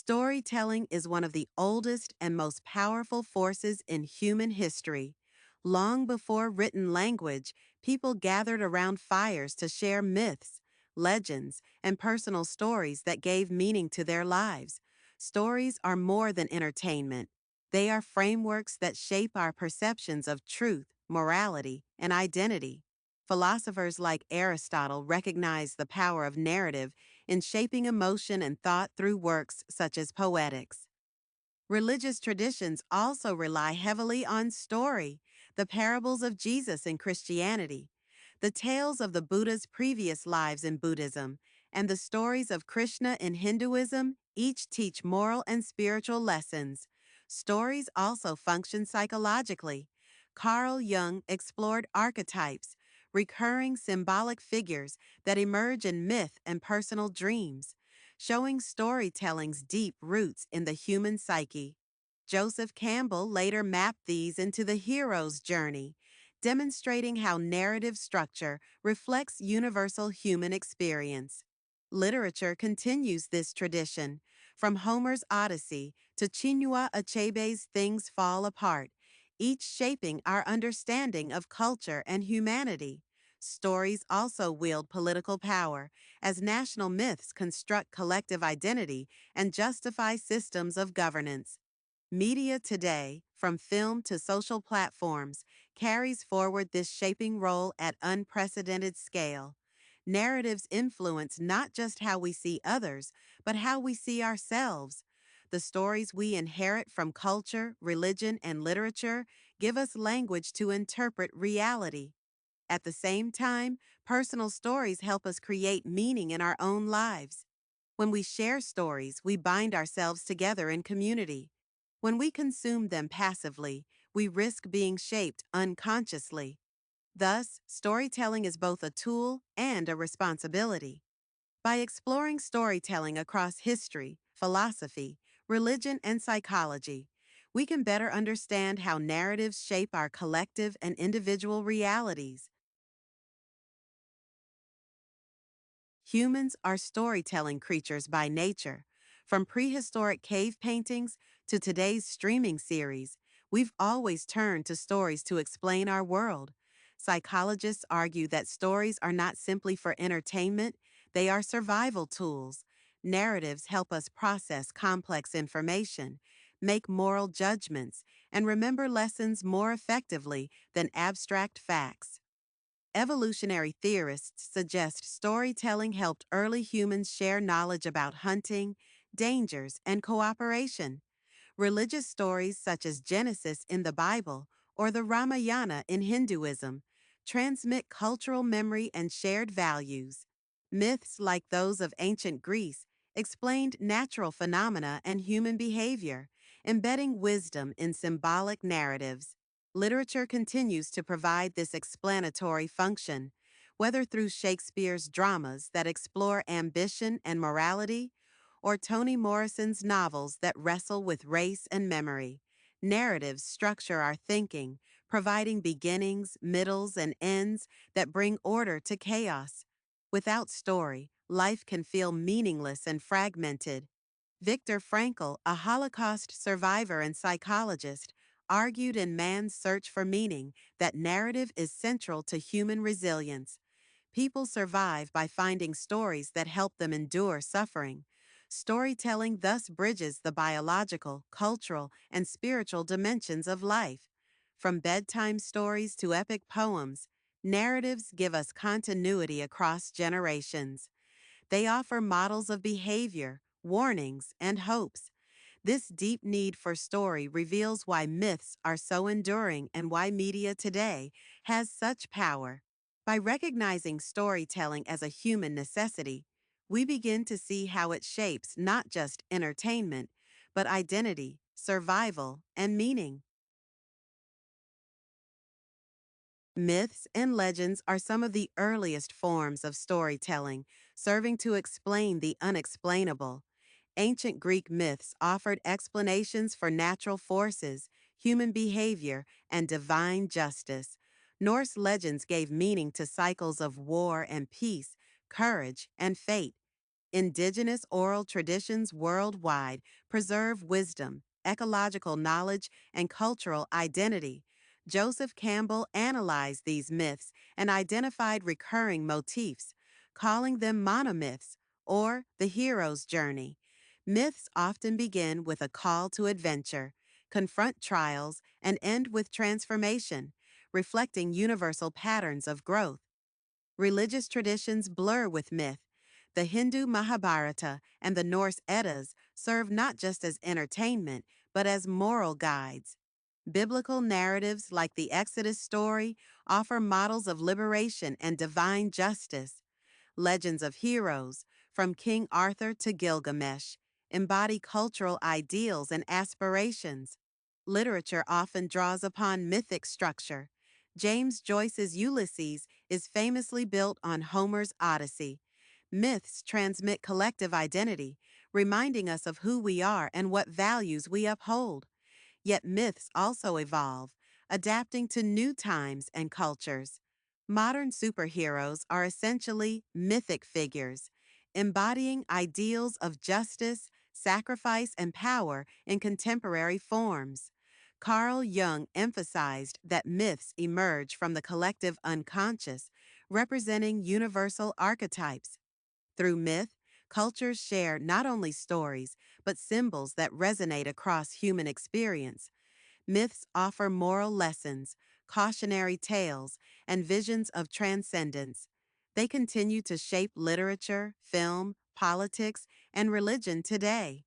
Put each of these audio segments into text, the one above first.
Storytelling is one of the oldest and most powerful forces in human history. Long before written language, people gathered around fires to share myths, legends, and personal stories that gave meaning to their lives. Stories are more than entertainment. They are frameworks that shape our perceptions of truth, morality, and identity. Philosophers like Aristotle recognized the power of narrative in shaping emotion and thought through works such as poetics. Religious traditions also rely heavily on story, the parables of Jesus in Christianity, the tales of the Buddha's previous lives in Buddhism, and the stories of Krishna in Hinduism each teach moral and spiritual lessons. Stories also function psychologically. Carl Jung explored archetypes, recurring symbolic figures that emerge in myth and personal dreams, showing storytelling's deep roots in the human psyche. Joseph Campbell later mapped these into the hero's journey, demonstrating how narrative structure reflects universal human experience. Literature continues this tradition, from Homer's Odyssey to Chinua Achebe's Things Fall Apart, each shaping our understanding of culture and humanity. Stories also wield political power, as national myths construct collective identity and justify systems of governance. Media today, from film to social platforms, carries forward this shaping role at unprecedented scale. Narratives influence not just how we see others, but how we see ourselves. The stories we inherit from culture, religion, and literature give us language to interpret reality. At the same time, personal stories help us create meaning in our own lives. When we share stories, we bind ourselves together in community. When we consume them passively, we risk being shaped unconsciously. Thus, storytelling is both a tool and a responsibility. By exploring storytelling across history, philosophy, religion, and psychology, we can better understand how narratives shape our collective and individual realities. Humans are storytelling creatures by nature. From prehistoric cave paintings to today's streaming series, we've always turned to stories to explain our world. Psychologists argue that stories are not simply for entertainment, they are survival tools. Narratives help us process complex information, make moral judgments, and remember lessons more effectively than abstract facts. Evolutionary theorists suggest storytelling helped early humans share knowledge about hunting, dangers, and cooperation. Religious stories such as Genesis in the Bible or the Ramayana in Hinduism transmit cultural memory and shared values. Myths like those of ancient Greece explained natural phenomena and human behavior, embedding wisdom in symbolic narratives. Literature continues to provide this explanatory function, whether through Shakespeare's dramas that explore ambition and morality, or Toni Morrison's novels that wrestle with race and memory. Narratives structure our thinking, providing beginnings, middles, and ends that bring order to chaos. Without story, life can feel meaningless and fragmented. Viktor Frankl, a Holocaust survivor and psychologist, argued in Man's Search for Meaning that narrative is central to human resilience. People survive by finding stories that help them endure suffering. Storytelling thus bridges the biological, cultural, and spiritual dimensions of life. From bedtime stories to epic poems, narratives give us continuity across generations. They offer models of behavior, warnings, and hopes. This deep need for story reveals why myths are so enduring and why media today has such power. By recognizing storytelling as a human necessity, we begin to see how it shapes not just entertainment, but identity, survival, and meaning. Myths and legends are some of the earliest forms of storytelling, serving to explain the unexplainable. Ancient Greek myths offered explanations for natural forces, human behavior, and divine justice. Norse legends gave meaning to cycles of war and peace, courage and fate. Indigenous oral traditions worldwide preserve wisdom, ecological knowledge, and cultural identity. Joseph Campbell analyzed these myths and identified recurring motifs, calling them monomyths or the hero's journey. Myths often begin with a call to adventure, confront trials, and end with transformation, reflecting universal patterns of growth. Religious traditions blur with myth. The Hindu Mahabharata and the Norse Eddas serve not just as entertainment, but as moral guides. Biblical narratives like the Exodus story offer models of liberation and divine justice. Legends of heroes, from King Arthur to Gilgamesh, embody cultural ideals and aspirations. Literature often draws upon mythic structure. James Joyce's Ulysses is famously built on Homer's Odyssey. Myths transmit collective identity, reminding us of who we are and what values we uphold. Yet myths also evolve, adapting to new times and cultures. Modern superheroes are essentially mythic figures, embodying ideals of justice, sacrifice, and power in contemporary forms. Carl Jung emphasized that myths emerge from the collective unconscious, representing universal archetypes. Through myth, cultures share not only stories, but symbols that resonate across human experience. Myths offer moral lessons, cautionary tales, and visions of transcendence. They continue to shape literature, film, politics, and religion today.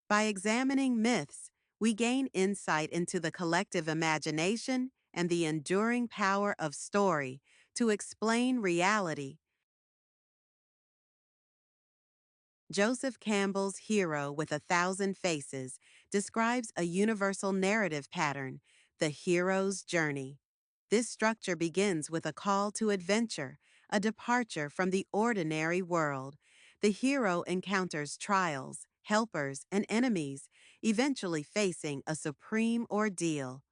By examining myths, we gain insight into the collective imagination and the enduring power of story to explain reality. Joseph Campbell's Hero with a Thousand Faces describes a universal narrative pattern, the hero's journey. This structure begins with a call to adventure, a departure from the ordinary world. The hero encounters trials, helpers, and enemies, eventually facing a supreme ordeal.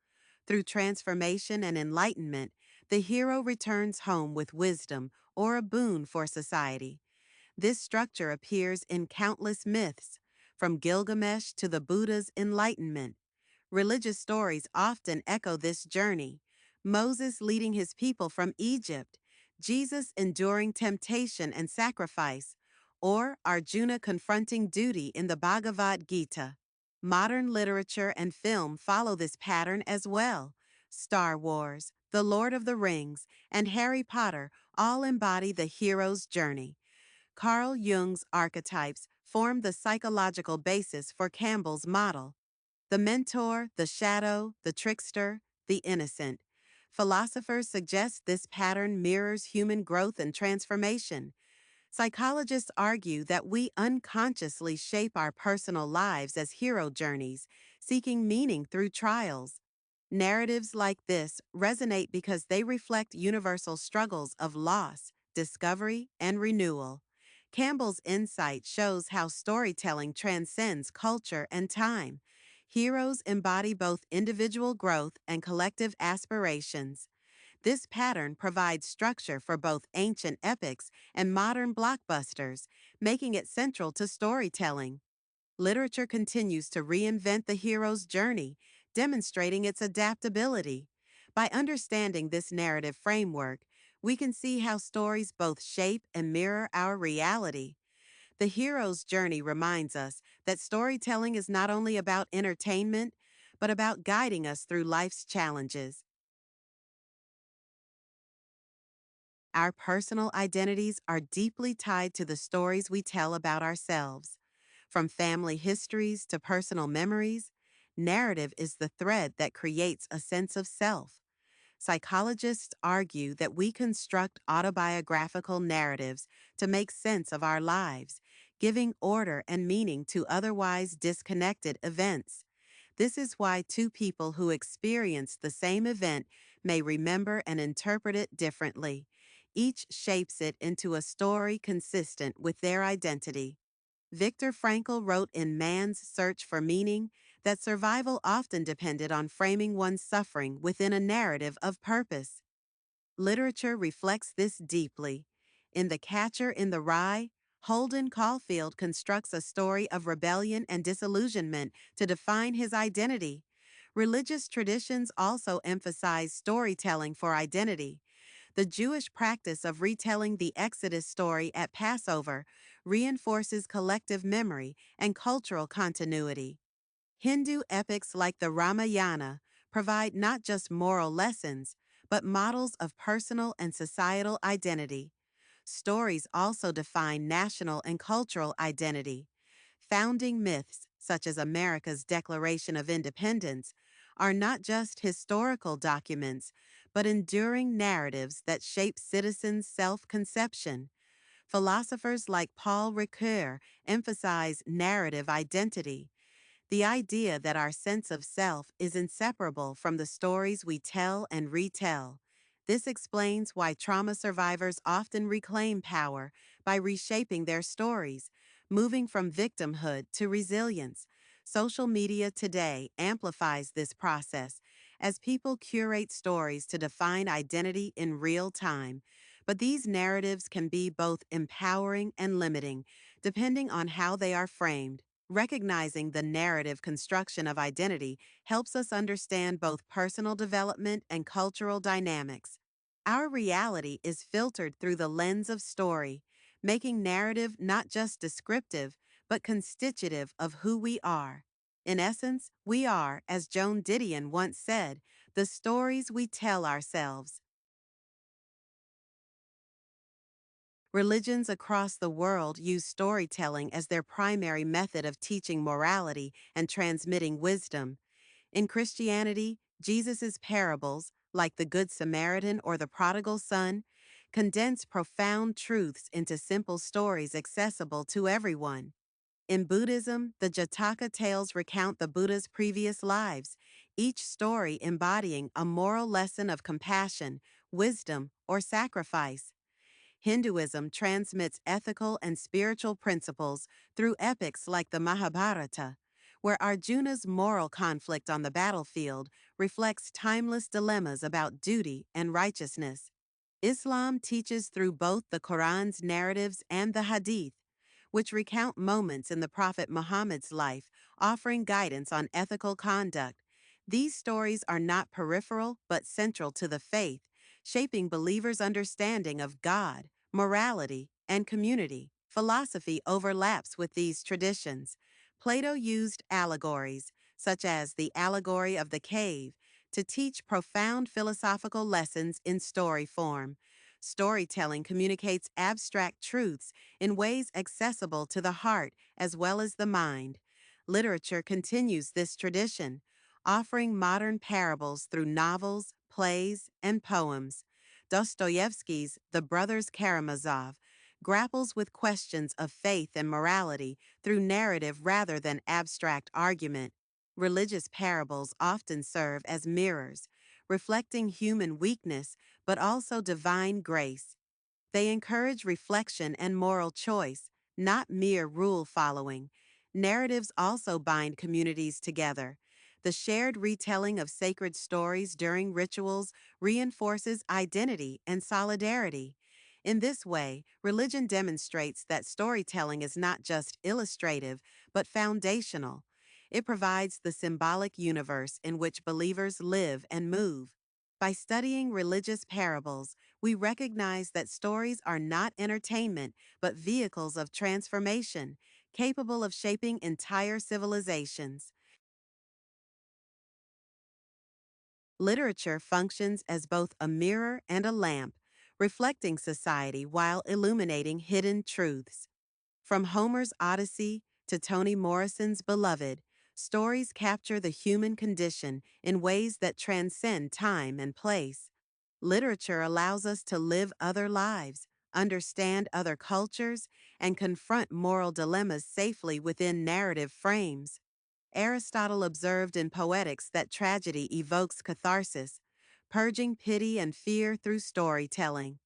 Through transformation and enlightenment, the hero returns home with wisdom or a boon for society. This structure appears in countless myths, from Gilgamesh to the Buddha's enlightenment. Religious stories often echo this journey. Moses leading his people from Egypt, Jesus enduring temptation and sacrifice, or Arjuna confronting duty in the Bhagavad Gita. Modern literature and film follow this pattern as well. Star Wars, The Lord of the Rings, and Harry Potter all embody the hero's journey. Carl Jung's archetypes form the psychological basis for Campbell's model: the mentor, the shadow, the trickster, the innocent. Philosophers suggest this pattern mirrors human growth and transformation. Psychologists argue that we unconsciously shape our personal lives as hero journeys, seeking meaning through trials. Narratives like this resonate because they reflect universal struggles of loss, discovery, and renewal. Campbell's insight shows how storytelling transcends culture and time. Heroes embody both individual growth and collective aspirations. This pattern provides structure for both ancient epics and modern blockbusters, making it central to storytelling. Literature continues to reinvent the hero's journey, demonstrating its adaptability. By understanding this narrative framework, we can see how stories both shape and mirror our reality. The hero's journey reminds us that storytelling is not only about entertainment, but about guiding us through life's challenges. Our personal identities are deeply tied to the stories we tell about ourselves. From family histories to personal memories, narrative is the thread that creates a sense of self. Psychologists argue that we construct autobiographical narratives to make sense of our lives, giving order and meaning to otherwise disconnected events. This is why two people who experience the same event may remember and interpret it differently. Each shapes it into a story consistent with their identity. Viktor Frankl wrote in Man's Search for Meaning that survival often depended on framing one's suffering within a narrative of purpose. Literature reflects this deeply. In The Catcher in the Rye, Holden Caulfield constructs a story of rebellion and disillusionment to define his identity. Religious traditions also emphasize storytelling for identity. The Jewish practice of retelling the Exodus story at Passover reinforces collective memory and cultural continuity. Hindu epics like the Ramayana provide not just moral lessons, but models of personal and societal identity. Stories also define national and cultural identity. Founding myths, such as America's Declaration of Independence, are not just historical documents, but enduring narratives that shape citizens' self conception. Philosophers like Paul Ricoeur emphasize narrative identity, the idea that our sense of self is inseparable from the stories we tell and retell. This explains why trauma survivors often reclaim power by reshaping their stories, moving from victimhood to resilience. Social media today amplifies this process as people curate stories to define identity in real time. But these narratives can be both empowering and limiting, depending on how they are framed. Recognizing the narrative construction of identity helps us understand both personal development and cultural dynamics. Our reality is filtered through the lens of story, making narrative not just descriptive, but constitutive of who we are. In essence, we are, as Joan Didion once said, the stories we tell ourselves. Religions across the world use storytelling as their primary method of teaching morality and transmitting wisdom. In Christianity, Jesus' parables, like the Good Samaritan or the prodigal son, condense profound truths into simple stories accessible to everyone. In Buddhism, the Jataka tales recount the Buddha's previous lives, each story embodying a moral lesson of compassion, wisdom, or sacrifice. Hinduism transmits ethical and spiritual principles through epics like the Mahabharata, where Arjuna's moral conflict on the battlefield reflects timeless dilemmas about duty and righteousness. Islam teaches through both the Quran's narratives and the Hadith, which recount moments in the Prophet Muhammad's life, offering guidance on ethical conduct. These stories are not peripheral but central to the faith, shaping believers' understanding of God, morality, and community. Philosophy overlaps with these traditions. Plato used allegories, such as the allegory of the cave, to teach profound philosophical lessons in story form. Storytelling communicates abstract truths in ways accessible to the heart as well as the mind. Literature continues this tradition, offering modern parables through novels, plays, and poems. Dostoevsky's The Brothers Karamazov grapples with questions of faith and morality through narrative rather than abstract argument. Religious parables often serve as mirrors, reflecting human weakness but also divine grace. They encourage reflection and moral choice, not mere rule following. Narratives also bind communities together. The shared retelling of sacred stories during rituals reinforces identity and solidarity. In this way, religion demonstrates that storytelling is not just illustrative, but foundational. It provides the symbolic universe in which believers live and move. By studying religious parables, we recognize that stories are not entertainment, but vehicles of transformation, capable of shaping entire civilizations. Literature functions as both a mirror and a lamp, reflecting society while illuminating hidden truths. From Homer's Odyssey to Toni Morrison's Beloved, stories capture the human condition in ways that transcend time and place. Literature allows us to live other lives, understand other cultures, and confront moral dilemmas safely within narrative frames. Aristotle observed in Poetics that tragedy evokes catharsis, purging pity and fear through storytelling.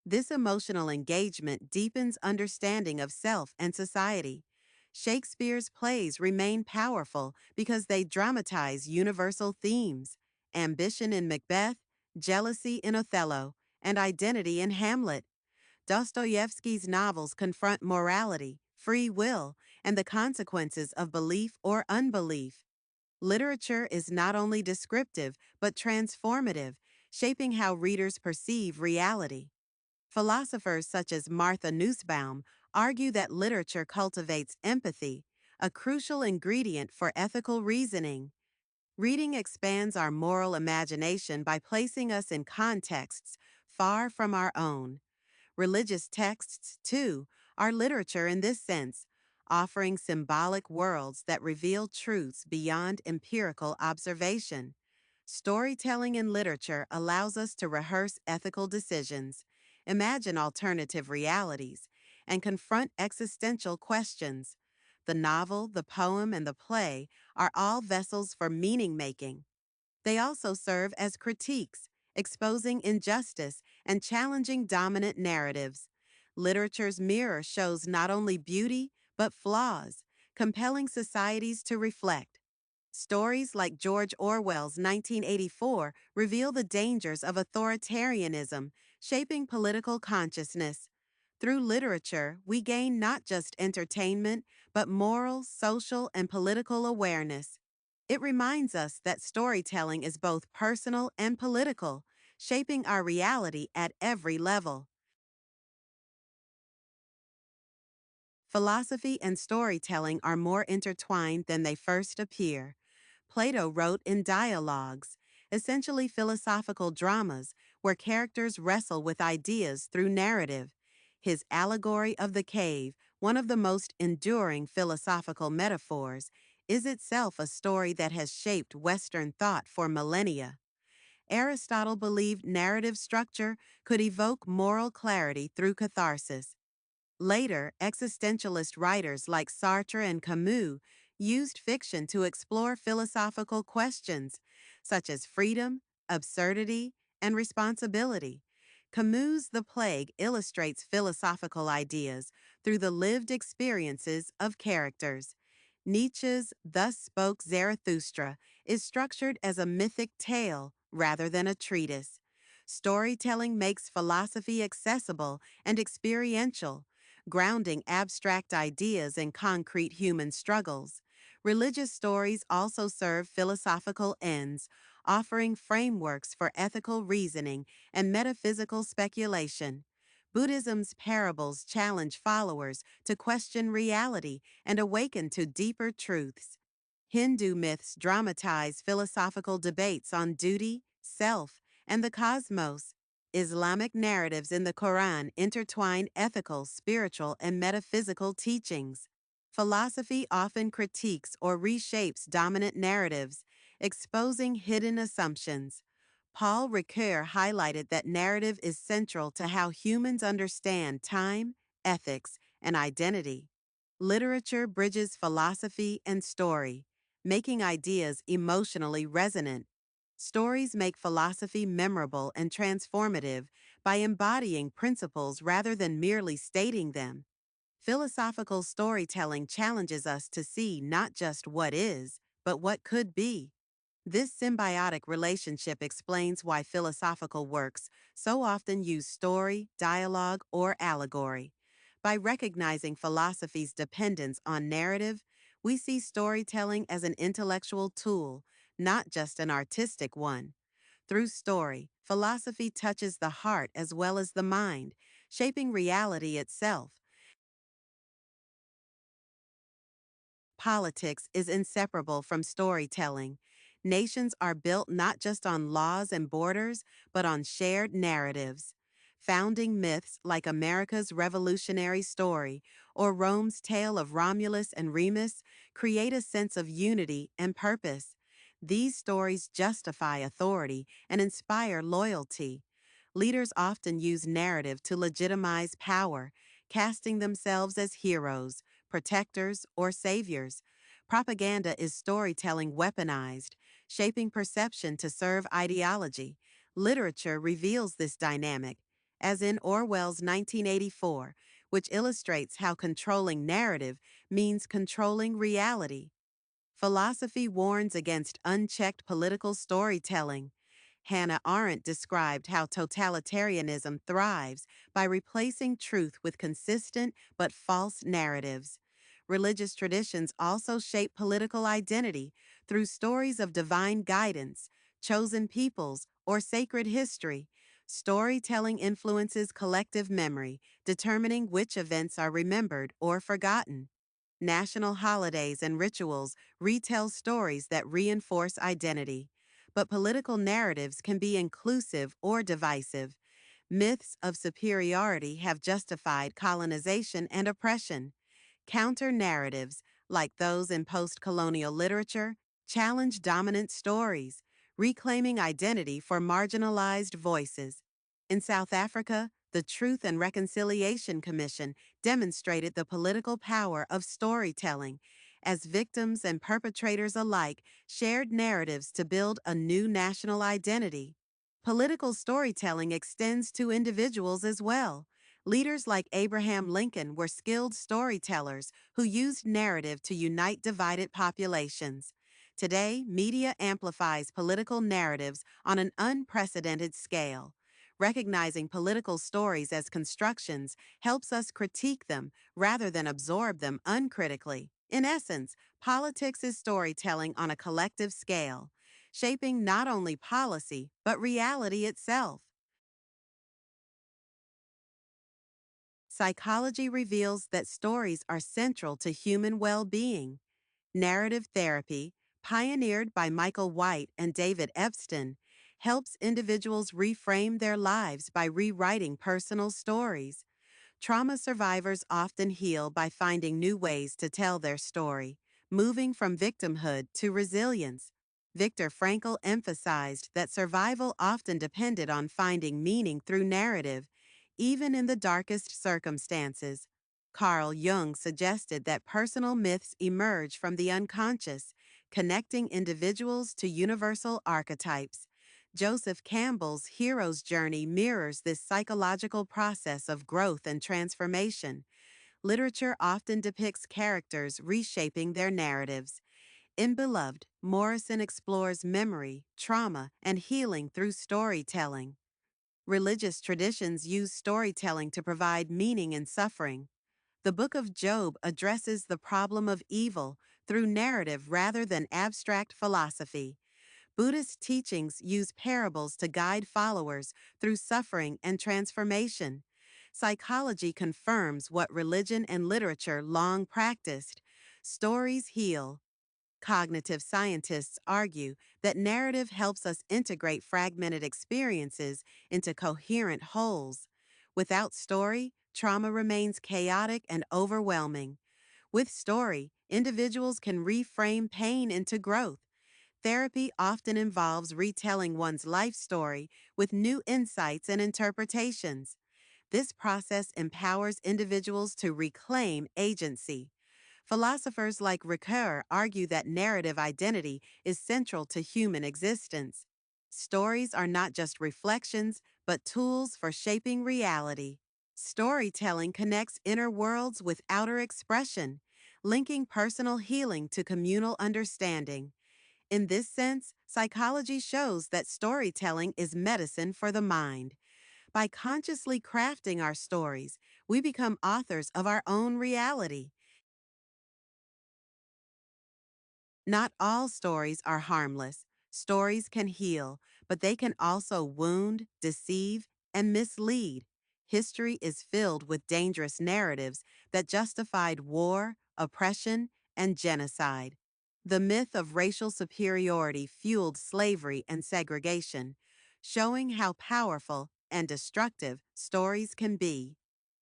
This emotional engagement deepens understanding of self and society. Shakespeare's plays remain powerful because they dramatize universal themes: ambition in Macbeth, jealousy in Othello, and identity in Hamlet. Dostoevsky's novels confront morality, free will, and the consequences of belief or unbelief. Literature is not only descriptive, but transformative, shaping how readers perceive reality. Philosophers such as Martha Nussbaum argue that literature cultivates empathy, a crucial ingredient for ethical reasoning. Reading expands our moral imagination by placing us in contexts far from our own. Religious texts, too, are literature in this sense, offering symbolic worlds that reveal truths beyond empirical observation. Storytelling in literature allows us to rehearse ethical decisions, imagine alternative realities, and confront existential questions. The novel, the poem, and the play are all vessels for meaning making. They also serve as critiques, exposing injustice and challenging dominant narratives. Literature's mirror shows not only beauty, but flaws, compelling societies to reflect. Stories like George Orwell's 1984 reveal the dangers of authoritarianism, shaping political consciousness. Through literature, we gain not just entertainment, but moral, social, and political awareness. It reminds us that storytelling is both personal and political, shaping our reality at every level. Philosophy and storytelling are more intertwined than they first appear. Plato wrote in dialogues, essentially philosophical dramas where characters wrestle with ideas through narrative. His allegory of the cave, one of the most enduring philosophical metaphors, is itself a story that has shaped Western thought for millennia. Aristotle believed narrative structure could evoke moral clarity through catharsis. Later, existentialist writers like Sartre and Camus used fiction to explore philosophical questions such as freedom, absurdity, and responsibility. Camus' The Plague illustrates philosophical ideas through the lived experiences of characters. Nietzsche's Thus Spoke Zarathustra is structured as a mythic tale rather than a treatise. Storytelling makes philosophy accessible and experiential, grounding abstract ideas in concrete human struggles. Religious stories also serve philosophical ends, offering frameworks for ethical reasoning and metaphysical speculation. Buddhism's parables challenge followers to question reality and awaken to deeper truths. Hindu myths dramatize philosophical debates on duty, self, and the cosmos. Islamic narratives in the Quran intertwine ethical, spiritual, and metaphysical teachings. Philosophy often critiques or reshapes dominant narratives, exposing hidden assumptions. Paul Ricoeur highlighted that narrative is central to how humans understand time, ethics, and identity. Literature bridges philosophy and story, making ideas emotionally resonant. Stories make philosophy memorable and transformative by embodying principles rather than merely stating them. Philosophical storytelling challenges us to see not just what is, but what could be. This symbiotic relationship explains why philosophical works so often use story, dialogue, or allegory. By recognizing philosophy's dependence on narrative, we see storytelling as an intellectual tool, not just an artistic one. Through story, philosophy touches the heart as well as the mind, shaping reality itself. Politics is inseparable from storytelling. Nations are built not just on laws and borders, but on shared narratives. Founding myths like America's Revolutionary Story or Rome's tale of Romulus and Remus create a sense of unity and purpose. These stories justify authority and inspire loyalty. Leaders often use narrative to legitimize power, casting themselves as heroes, protectors, or saviors. Propaganda is storytelling weaponized, shaping perception to serve ideology. Literature reveals this dynamic, as in Orwell's 1984, which illustrates how controlling narrative means controlling reality. Philosophy warns against unchecked political storytelling. Hannah Arendt described how totalitarianism thrives by replacing truth with consistent but false narratives. Religious traditions also shape political identity through stories of divine guidance, chosen peoples, or sacred history. Storytelling influences collective memory, determining which events are remembered or forgotten. National holidays and rituals retell stories that reinforce identity. But political narratives can be inclusive or divisive. Myths of superiority have justified colonization and oppression. Counter narratives, like those in post colonial literature, challenge dominant stories, reclaiming identity for marginalized voices. In South Africa, the Truth and Reconciliation Commission demonstrated the political power of storytelling as victims and perpetrators alike shared narratives to build a new national identity. Political storytelling extends to individuals as well. Leaders like Abraham Lincoln were skilled storytellers who used narrative to unite divided populations. Today, media amplifies political narratives on an unprecedented scale. Recognizing political stories as constructions helps us critique them rather than absorb them uncritically. In essence, politics is storytelling on a collective scale, shaping not only policy but reality itself. Psychology reveals that stories are central to human well being. Narrative therapy, pioneered by Michael White and David Epstein, helps individuals reframe their lives by rewriting personal stories. Trauma survivors often heal by finding new ways to tell their story, moving from victimhood to resilience. Viktor Frankl emphasized that survival often depended on finding meaning through narrative, even in the darkest circumstances. Carl Jung suggested that personal myths emerge from the unconscious, connecting individuals to universal archetypes. Joseph Campbell's hero's journey mirrors this psychological process of growth and transformation. Literature often depicts characters reshaping their narratives. In Beloved, Morrison explores memory, trauma, and healing through storytelling. Religious traditions use storytelling to provide meaning in suffering. The Book of Job addresses the problem of evil through narrative rather than abstract philosophy. Buddhist teachings use parables to guide followers through suffering and transformation. Psychology confirms what religion and literature long practiced. Stories heal. Cognitive scientists argue that narrative helps us integrate fragmented experiences into coherent wholes. Without story, trauma remains chaotic and overwhelming. With story, individuals can reframe pain into growth. Therapy often involves retelling one's life story with new insights and interpretations. This process empowers individuals to reclaim agency. Philosophers like Ricoeur argue that narrative identity is central to human existence. Stories are not just reflections, but tools for shaping reality. Storytelling connects inner worlds with outer expression, linking personal healing to communal understanding. In this sense, psychology shows that storytelling is medicine for the mind. By consciously crafting our stories, we become authors of our own reality. Not all stories are harmless. Stories can heal, but they can also wound, deceive, and mislead. History is filled with dangerous narratives that justified war, oppression, and genocide. The myth of racial superiority fueled slavery and segregation, showing how powerful and destructive stories can be.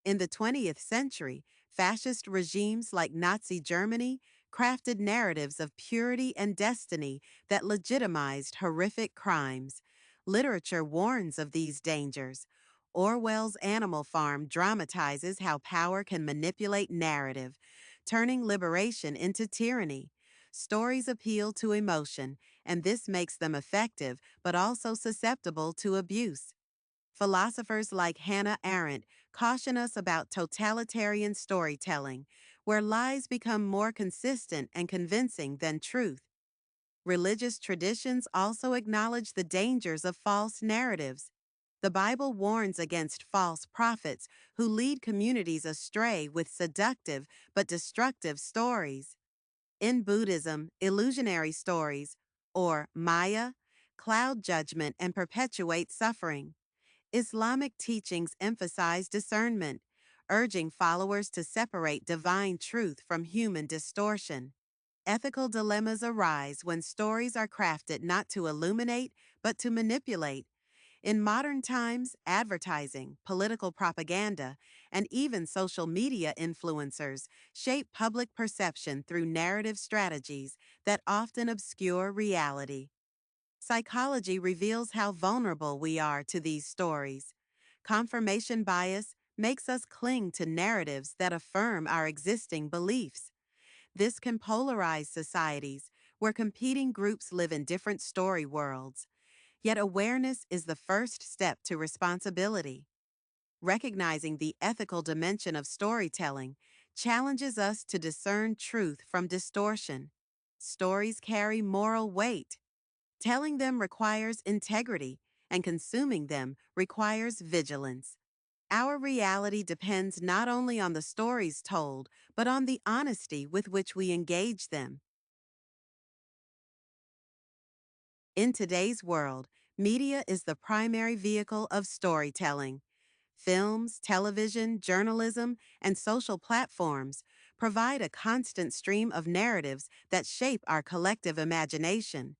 In the 20th century, fascist regimes like Nazi Germany crafted narratives of purity and destiny that legitimized horrific crimes. Literature warns of these dangers. Orwell's Animal Farm dramatizes how power can manipulate narrative, turning liberation into tyranny. Stories appeal to emotion, and this makes them effective but also susceptible to abuse. Philosophers like Hannah Arendt caution us about totalitarian storytelling, where lies become more consistent and convincing than truth. Religious traditions also acknowledge the dangers of false narratives. The Bible warns against false prophets who lead communities astray with seductive but destructive stories. In Buddhism, illusionary stories, or Maya, cloud judgment and perpetuate suffering. Islamic teachings emphasize discernment, urging followers to separate divine truth from human distortion. Ethical dilemmas arise when stories are crafted not to illuminate, but to manipulate. In modern times, advertising, political propaganda, and even social media influencers shape public perception through narrative strategies that often obscure reality. Psychology reveals how vulnerable we are to these stories. Confirmation bias makes us cling to narratives that affirm our existing beliefs. This can polarize societies where competing groups live in different story worlds. Yet awareness is the first step to responsibility. Recognizing the ethical dimension of storytelling challenges us to discern truth from distortion. Stories carry moral weight. Telling them requires integrity, and consuming them requires vigilance. Our reality depends not only on the stories told, but on the honesty with which we engage them. In today's world, media is the primary vehicle of storytelling. Films, television, journalism, and social platforms provide a constant stream of narratives that shape our collective imagination.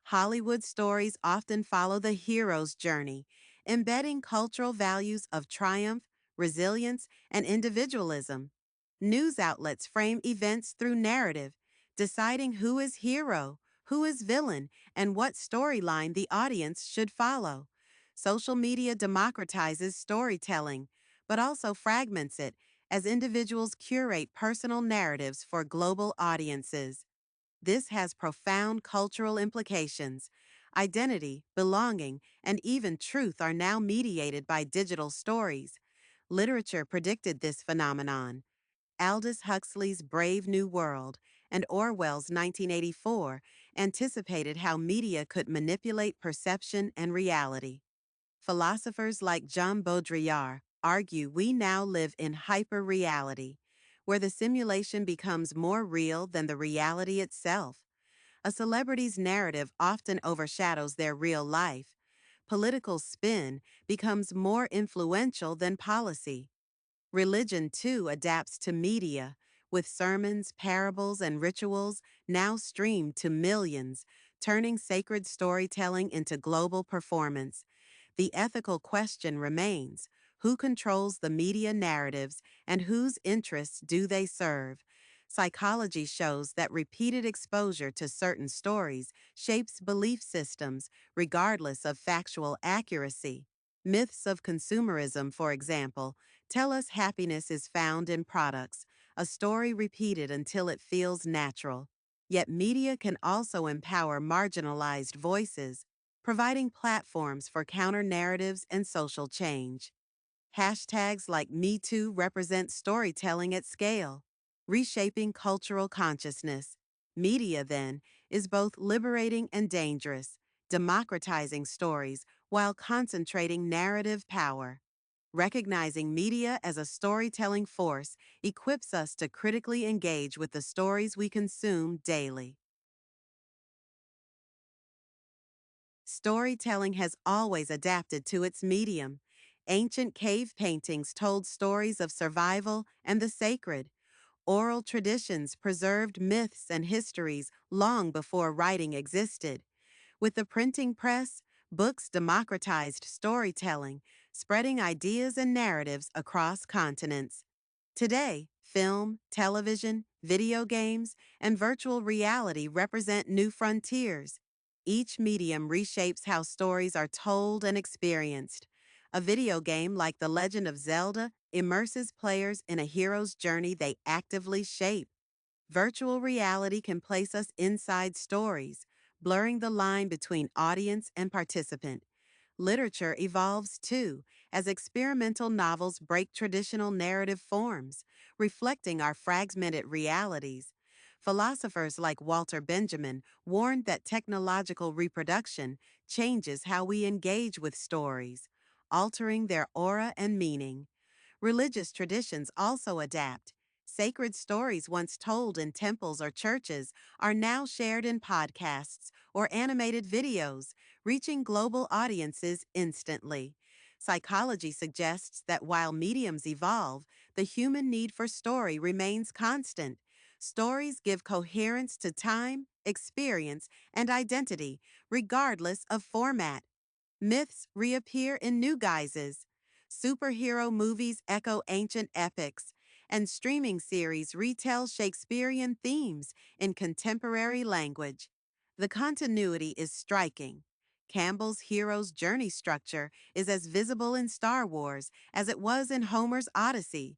Hollywood stories often follow the hero's journey, embedding cultural values of triumph, resilience, and individualism. News outlets frame events through narrative, deciding who is hero, who is villain, and what storyline the audience should follow. Social media democratizes storytelling, but also fragments it as individuals curate personal narratives for global audiences. This has profound cultural implications. Identity, belonging, and even truth are now mediated by digital stories. Literature predicted this phenomenon. Aldous Huxley's Brave New World and Orwell's 1984 anticipated how media could manipulate perception and reality. Philosophers like Jean Baudrillard argue we now live in hyper-reality, where the simulation becomes more real than the reality itself. A celebrity's narrative often overshadows their real life. Political spin becomes more influential than policy. Religion, too, adapts to media, with sermons, parables, and rituals now streamed to millions, turning sacred storytelling into global performance. The ethical question remains: who controls the media narratives and whose interests do they serve? Psychology shows that repeated exposure to certain stories shapes belief systems, regardless of factual accuracy. Myths of consumerism, for example, tell us happiness is found in products, a story repeated until it feels natural. Yet media can also empower marginalized voices, providing platforms for counter-narratives and social change. Hashtags like #MeToo represent storytelling at scale, reshaping cultural consciousness. Media, then, is both liberating and dangerous, democratizing stories while concentrating narrative power. Recognizing media as a storytelling force equips us to critically engage with the stories we consume daily. Storytelling has always adapted to its medium. Ancient cave paintings told stories of survival and the sacred. Oral traditions preserved myths and histories long before writing existed. With the printing press, books democratized storytelling, spreading ideas and narratives across continents. Today, film, television, video games, and virtual reality represent new frontiers. Each medium reshapes how stories are told and experienced. A video game like The Legend of Zelda immerses players in a hero's journey they actively shape. Virtual reality can place us inside stories, blurring the line between audience and participant. Literature evolves too, as experimental novels break traditional narrative forms, reflecting our fragmented realities. Philosophers like Walter Benjamin warned that technological reproduction changes how we engage with stories, altering their aura and meaning. Religious traditions also adapt. Sacred stories once told in temples or churches are now shared in podcasts or animated videos, reaching global audiences instantly. Psychology suggests that while mediums evolve, the human need for story remains constant. Stories give coherence to time, experience, and identity, regardless of format. Myths reappear in new guises. Superhero movies echo ancient epics, and streaming series retell Shakespearean themes in contemporary language. The continuity is striking. Campbell's hero's journey structure is as visible in Star Wars as it was in Homer's Odyssey.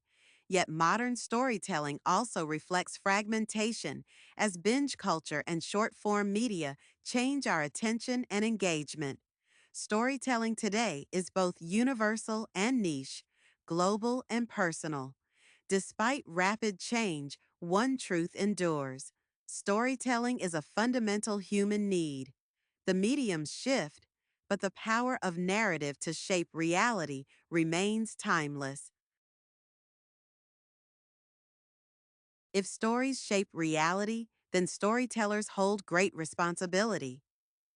Yet modern storytelling also reflects fragmentation as binge culture and short form media change our attention and engagement. Storytelling today is both universal and niche, global and personal. Despite rapid change, one truth endures. Storytelling is a fundamental human need. The mediums shift, but the power of narrative to shape reality remains timeless. If stories shape reality, then storytellers hold great responsibility.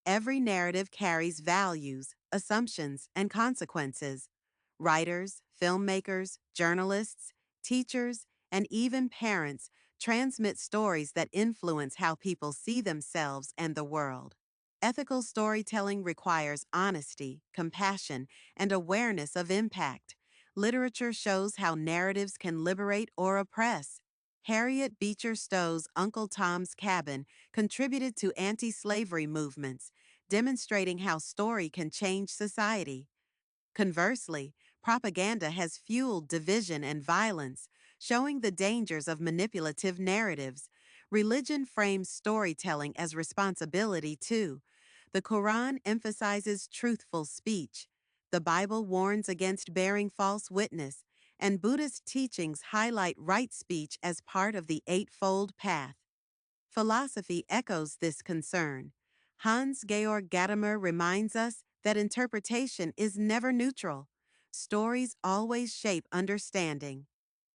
Every narrative carries values, assumptions, and consequences. Writers, filmmakers, journalists, teachers, and even parents transmit stories that influence how people see themselves and the world. Ethical storytelling requires honesty, compassion, and awareness of impact. Literature shows how narratives can liberate or oppress. Harriet Beecher Stowe's Uncle Tom's Cabin contributed to anti slavery movements, demonstrating how story can change society. Conversely, propaganda has fueled division and violence, showing the dangers of manipulative narratives. Religion frames storytelling as responsibility, too. The Quran emphasizes truthful speech. The Bible warns against bearing false witness, and Buddhist teachings highlight right speech as part of the Eightfold Path. Philosophy echoes this concern. Hans Georg Gadamer reminds us that interpretation is never neutral. Stories always shape understanding.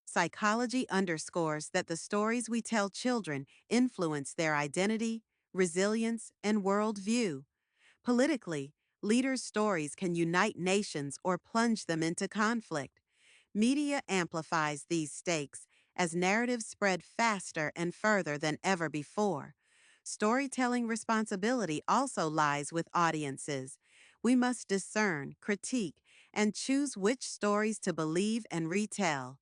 Psychology underscores that the stories we tell children influence their identity, resilience, and worldview. Politically, leaders' stories can unite nations or plunge them into conflict. Media amplifies these stakes as narratives spread faster and further than ever before. Storytelling responsibility also lies with audiences. We must discern, critique, and choose which stories to believe and retell.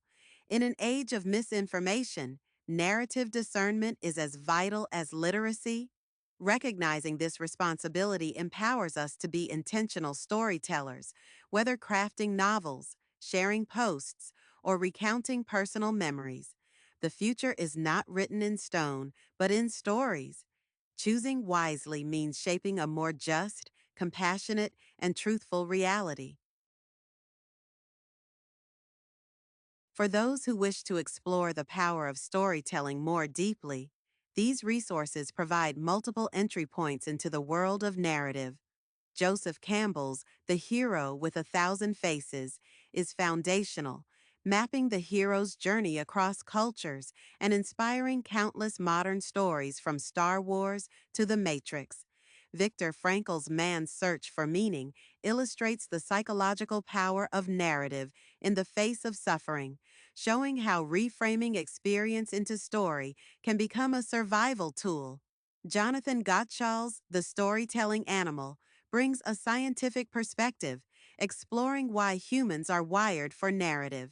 In an age of misinformation, narrative discernment is as vital as literacy. Recognizing this responsibility empowers us to be intentional storytellers, whether crafting novels, sharing posts, or recounting personal memories. The future is not written in stone, but in stories. Choosing wisely means shaping a more just, compassionate, and truthful reality. For those who wish to explore the power of storytelling more deeply, these resources provide multiple entry points into the world of narrative. Joseph Campbell's The Hero with a Thousand Faces is foundational, mapping the hero's journey across cultures and inspiring countless modern stories from Star Wars to The Matrix. Viktor Frankl's Man's Search for Meaning illustrates the psychological power of narrative in the face of suffering, showing how reframing experience into story can become a survival tool. Jonathan Gottschall's The Storytelling Animal brings a scientific perspective, exploring why humans are wired for narrative.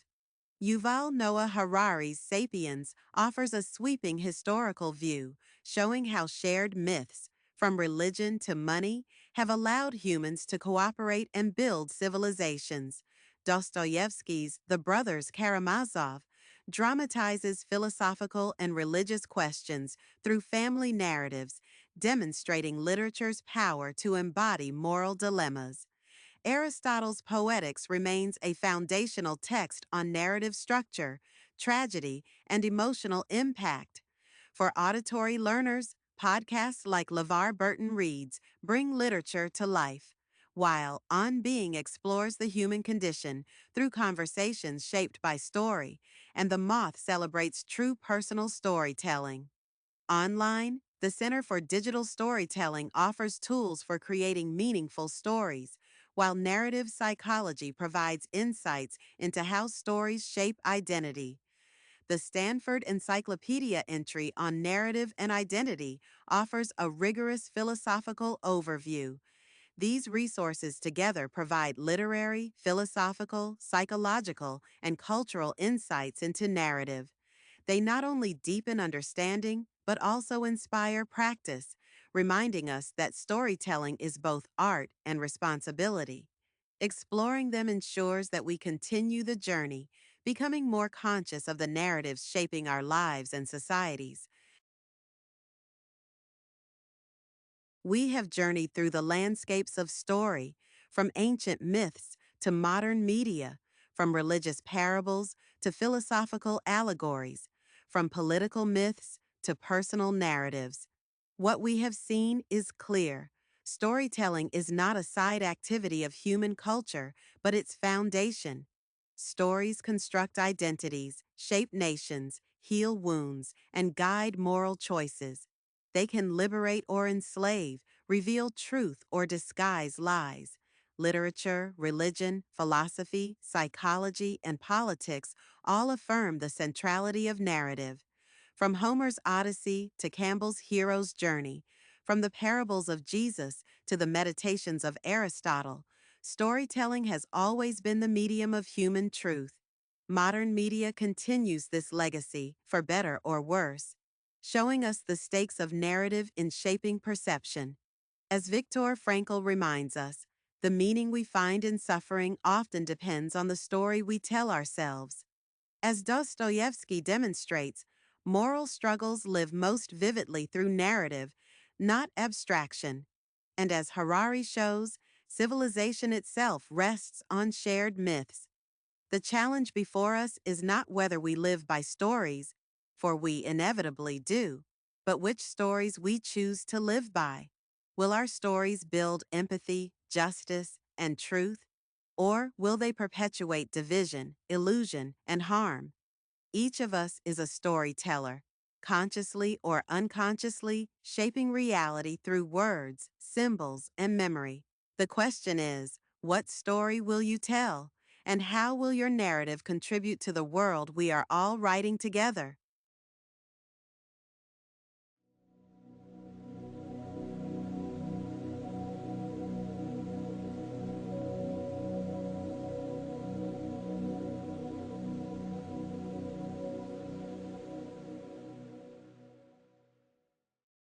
Yuval Noah Harari's Sapiens offers a sweeping historical view, showing how shared myths, from religion to money, have allowed humans to cooperate and build civilizations. Dostoevsky's The Brothers Karamazov dramatizes philosophical and religious questions through family narratives, demonstrating literature's power to embody moral dilemmas. Aristotle's Poetics remains a foundational text on narrative structure, tragedy, and emotional impact. For auditory learners, podcasts like LeVar Burton Reads bring literature to life, while On Being explores the human condition through conversations shaped by story, and The Moth celebrates true personal storytelling. Online, the Center for Digital Storytelling offers tools for creating meaningful stories, while narrative psychology provides insights into how stories shape identity. The Stanford Encyclopedia entry on narrative and identity offers a rigorous philosophical overview. These resources together provide literary, philosophical, psychological, and cultural insights into narrative. They not only deepen understanding, but also inspire practice, reminding us that storytelling is both art and responsibility. Exploring them ensures that we continue the journey, becoming more conscious of the narratives shaping our lives and societies. We have journeyed through the landscapes of story, from ancient myths to modern media, from religious parables to philosophical allegories, from political myths to personal narratives. What we have seen is clear. Storytelling is not a side activity of human culture, but its foundation. Stories construct identities, shape nations, heal wounds, and guide moral choices. They can liberate or enslave, reveal truth or disguise lies. Literature, religion, philosophy, psychology, and politics all affirm the centrality of narrative. From Homer's Odyssey to Campbell's hero's journey, from the parables of Jesus to the meditations of Aristotle, storytelling has always been the medium of human truth. Modern media continues this legacy, for better or worse, showing us the stakes of narrative in shaping perception. As Viktor Frankl reminds us, the meaning we find in suffering often depends on the story we tell ourselves. As Dostoevsky demonstrates, moral struggles live most vividly through narrative, not abstraction. And as Harari shows, civilization itself rests on shared myths. The challenge before us is not whether we live by stories, for we inevitably do, but which stories we choose to live by. Will our stories build empathy, justice, and truth? Or will they perpetuate division, illusion, and harm? Each of us is a storyteller, consciously or unconsciously shaping reality through words, symbols, and memory. The question is, what story will you tell? And how will your narrative contribute to the world we are all writing together?